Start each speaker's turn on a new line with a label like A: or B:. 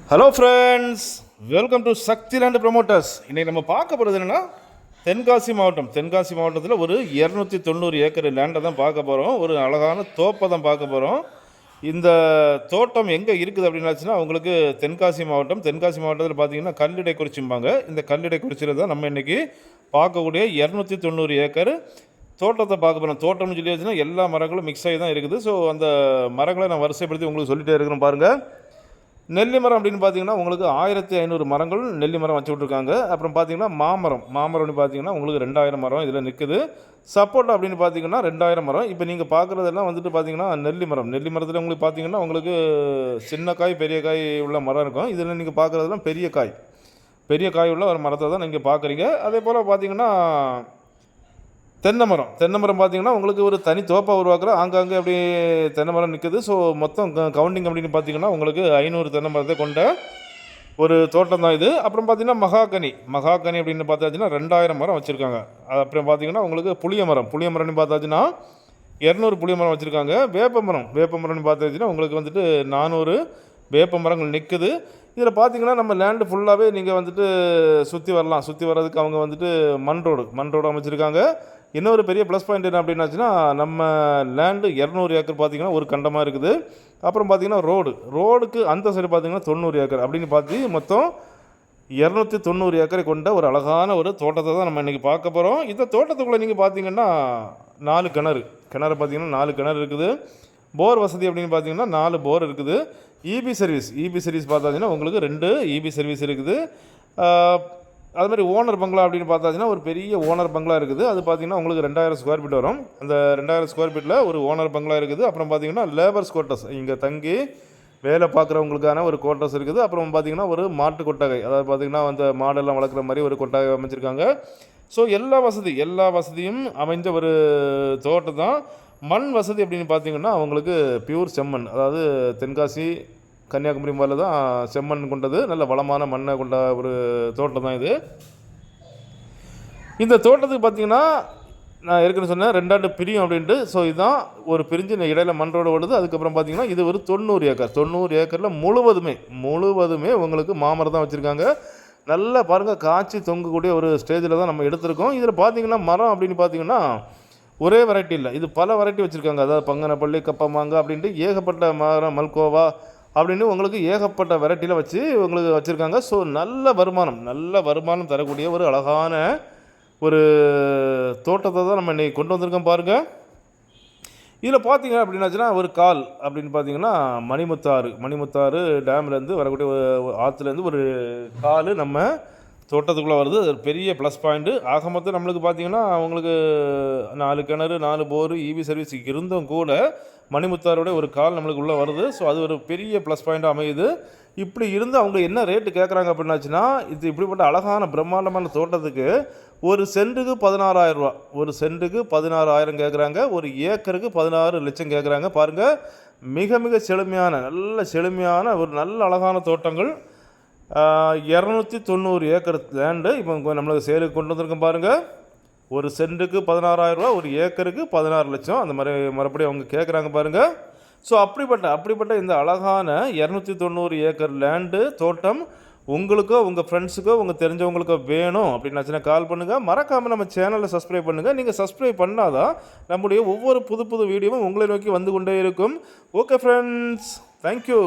A: Hello friends, welcome to Sakthi land promoters. இன்றைக்கி நம்ம பார்க்க போகிறது என்னென்னா தென்காசி மாவட்டத்தில் ஒரு 290 ஏக்கர் லேண்டை தான் பார்க்க போகிறோம். ஒரு அழகான தோப்பை தான் பார்க்க போகிறோம். இந்த தோட்டம் எங்கே இருக்குது அப்படின்னாச்சுன்னா உங்களுக்கு தென்காசி மாவட்டத்தில் பார்த்தீங்கன்னா கல்லிடைக்குறிச்சிம்பாங்க. இந்த கல்லிடைக்குறிச்சியில் தான் நம்ம இன்றைக்கி பார்க்கக்கூடிய 290 ஏக்கர் தோட்டத்தை பார்க்க போகிறோம். தோட்டம்னு சொல்லி வச்சுன்னா எல்லா மரங்களும் மிக்ஸ் ஆகி தான் இருக்குது. ஸோ அந்த மரங்களை நான் வரிசைப்படுத்தி உங்களுக்கு சொல்லிகிட்டே இருக்கிறேன் பாருங்கள். நெல்லி மரம் அப்படின்னு பார்த்தீங்கன்னா உங்களுக்கு 1500 மரங்கள் நெல்லி மரம் வச்சு விட்ருக்காங்க. அப்புறம் பார்த்தீங்கன்னா மாமரம்னு பார்த்தீங்கன்னா உங்களுக்கு 2000 மரம் இதில் நிற்குது. சப்போட்டா அப்படின்னு பார்த்தீங்கன்னா 2000 மரம். இப்போ நீங்கள் பார்க்குறதெல்லாம் வந்துட்டு பார்த்தீங்கன்னா நெல்லி மரத்தில் உங்களுக்கு பார்த்தீங்கன்னா உங்களுக்கு சின்ன காய் பெரிய காய் உள்ள மரம் இருக்கும். இதில் நீங்கள் பார்க்குறதெல்லாம் பெரிய காய் உள்ள ஒரு மரத்தை தான் நீங்கள் பார்க்குறீங்க. அதே போல் பார்த்தீங்கன்னா தென்னை மரம் பார்த்தீங்கன்னா உங்களுக்கு ஒரு தனி தோப்பாக உருவாக்குறோம். ஆங்காங்கே அப்படி தென்னை மரம் நிற்குது. ஸோ மொத்தம் கவுண்டிங் அப்படின்னு பார்த்தீங்கன்னா உங்களுக்கு 500 தென்னை மரத்தை கொண்ட ஒரு தோட்டம் தான் இது. அப்புறம் பார்த்தீங்கன்னா மகாக்கனி அப்படின்னு பார்த்தாச்சுன்னா 2000 மரம் வச்சுருக்காங்க. அப்புறம் பார்த்தீங்கன்னா உங்களுக்கு புளிய மரம்னு பார்த்தாச்சுன்னா 200 புளிய மரம் வச்சுருக்காங்க. வேப்பமரம்னு பார்த்தாச்சுன்னா உங்களுக்கு வந்துட்டு 400 வேப்ப மரங்கள் நிற்குது. இதில் பார்த்தீங்கன்னா நம்ம லேண்டு ஃபுல்லாகவே நீங்கள் வந்துட்டு சுற்றி வர்றதுக்கு அவங்க வந்துட்டு மண் ரோடு அமைச்சிருக்காங்க. இன்னொரு பெரிய ப்ளஸ் பாயிண்ட் என்ன அப்படின்னாச்சுன்னா நம்ம லேண்டு 200 ஏக்கர் பார்த்திங்கன்னா ஒரு கண்டமாக இருக்குது. அப்புறம் பார்த்திங்கன்னா ரோடுக்கு அந்த சைடு பார்த்திங்கன்னா 90 ஏக்கர் அப்படின்னு பார்த்து மொத்தம் 290 ஏக்கரை கொண்ட ஒரு அழகான ஒரு தோட்டத்தை தான் நம்ம இன்றைக்கி பார்க்க போகிறோம். இந்த தோட்டத்துக்குள்ளே நீங்கள் பார்த்தீங்கன்னா 4 கிணறு பார்த்திங்கன்னா 4 கிணறு இருக்குது. போர் வசதி அப்படின்னு பார்த்தீங்கன்னா 4 போர் இருக்குது. இபி சர்வீஸ் பார்த்தாச்சுன்னா உங்களுக்கு 2 இபி சர்வீஸ் இருக்குது. அது மாதிரி ஓனர் பங்களா அப்படின்னு பார்த்தாச்சுன்னா ஒரு பெரிய ஓனர் பங்களா இருக்குது. அது பார்த்திங்கன்னா உங்களுக்கு 2000 ஸ்கொயர் ஃபீட் வரும். அந்த 2000 ஸ்கொயர் ஃபீட்டில் ஒரு ஓனர் பங்களா இருக்குது. அப்புறம் பார்த்திங்கன்னா லேபர்ஸ் குவார்ட்டர்ஸ், இங்கே தங்கி வேலை பார்க்குறவங்களுக்கான ஒரு குவார்ட்டர்ஸ் இருக்குது. அப்புறம் பார்த்திங்கன்னா ஒரு மாட்டு கொட்டகை, அதாவது பார்த்திங்கன்னா அந்த மாடெல்லாம் வளர்க்குற மாதிரி ஒரு கொட்டகை அமைச்சிருக்காங்க. ஸோ எல்லா வசதியும் அமைஞ்ச ஒரு தோட்டம் தான். மண் வசதி அப்படின்னு பார்த்திங்கன்னா அவங்களுக்கு பியூர் செம்மண், அதாவது தென்காசி கன்னியாகுமரி மாதிரில தான் செம்மண் கொண்டது, நல்ல வளமான மண்ணை கொண்ட ஒரு தோட்டம் தான் இது. இந்த தோட்டத்துக்கு பார்த்திங்கன்னா நான் ஏற்கனவே சொன்னேன் 2 ஆண்டு பிரியும் அப்படின்ட்டு. ஸோ இதுதான் ஒரு பிரிஞ்சு இடையில மண் ரோடு ஓடுது. அதுக்கப்புறம் பார்த்திங்கன்னா இது ஒரு 90 ஏக்கரில் முழுவதுமே உங்களுக்கு மாமரம் தான் வச்சுருக்காங்க. நல்லா பாருங்கள், காய்ச்சி தொங்கக்கூடிய ஒரு ஸ்டேஜில் தான் நம்ம எடுத்திருக்கோம். இதில் பார்த்திங்கன்னா மரம் அப்படின்னு பார்த்திங்கன்னா ஒரே வெரைட்டி இல்லை, இது பல வெரைட்டி வச்சுருக்காங்க. அதாவது பங்கனப்பள்ளி, கப்பமாங்க அப்படின்ட்டு ஏகப்பட்ட மரம், மல்கோவா அப்படின்னு உங்களுக்கு ஏகப்பட்ட வெரைட்டியில் வச்சு உங்களுக்கு வச்சுருக்காங்க. ஸோ நல்ல வருமானம் தரக்கூடிய ஒரு அழகான ஒரு தோட்டத்தை தான் நம்ம இன்றைக்கி கொண்டு வந்திருக்கோம் பாருங்கள். இதில் பார்த்தீங்க அப்படின்னாச்சுன்னா ஒரு கால் அப்படின்னு பார்த்தீங்கன்னா மணிமுத்தாறு டேம்லேருந்து வரக்கூடிய ஆற்றுலேருந்து ஒரு கால் நம்ம தோட்டத்துக்குள்ளே வருது. அது ஒரு பெரிய ப்ளஸ் பாயிண்ட்டு. ஆக மொத்தம் நம்மளுக்கு பார்த்தீங்கன்னா அவங்களுக்கு 4 கிணறு 4 போர் இபி சர்வீஸ் இருந்தும் கூட மணிமுத்தாரோட ஒரு கால் நம்மளுக்கு உள்ளே வருது. ஸோ அது ஒரு பெரிய ப்ளஸ் பாயிண்ட்டாக அமையுது. இப்படி இருந்து அவங்க என்ன ரேட்டு கேட்குறாங்க அப்படின்னாச்சுன்னா, இது இப்படிப்பட்ட அழகான பிரம்மாண்டமான தோட்டத்துக்கு ஒரு சென்ட்டுக்கு 16000 ரூபா, ஒரு சென்ட்டுக்கு 16000 கேட்குறாங்க. ஒரு ஏக்கருக்கு 16 லட்சம் கேட்குறாங்க. பாருங்கள், மிக செழுமையான ஒரு நல்ல அழகான தோட்டங்கள். 290 ஏக்கர் லேண்டு இப்போ நம்மளுக்கு சேலுக்கு கொண்டு வந்திருக்கோம் பாருங்கள். ஒரு சென்ட்டுக்கு 16000 ரூபா, ஒரு ஏக்கருக்கு 16 லட்சம், அந்த மாதிரி மறுபடியும் அவங்க கேட்குறாங்க பாருங்கள். ஸோ அப்படிப்பட்ட இந்த அழகான 290 ஏக்கர் லேண்டு தோட்டம் உங்களுக்கோ உங்கள் ஃப்ரெண்ட்ஸுக்கோ உங்கள் தெரிஞ்சவங்களுக்கோ வேணும் அப்படின்னாச்சுன்னா கால் பண்ணுங்கள். மறக்காமல் நம்ம சேனலை சப்ஸ்கிரைப் பண்ணுங்கள். நீங்கள் சப்ஸ்கிரைப் பண்ணால் தான் நம்முடைய ஒவ்வொரு புது வீடியோவும் உங்களை நோக்கி வந்து கொண்டே இருக்கும். Okay friends, thank you.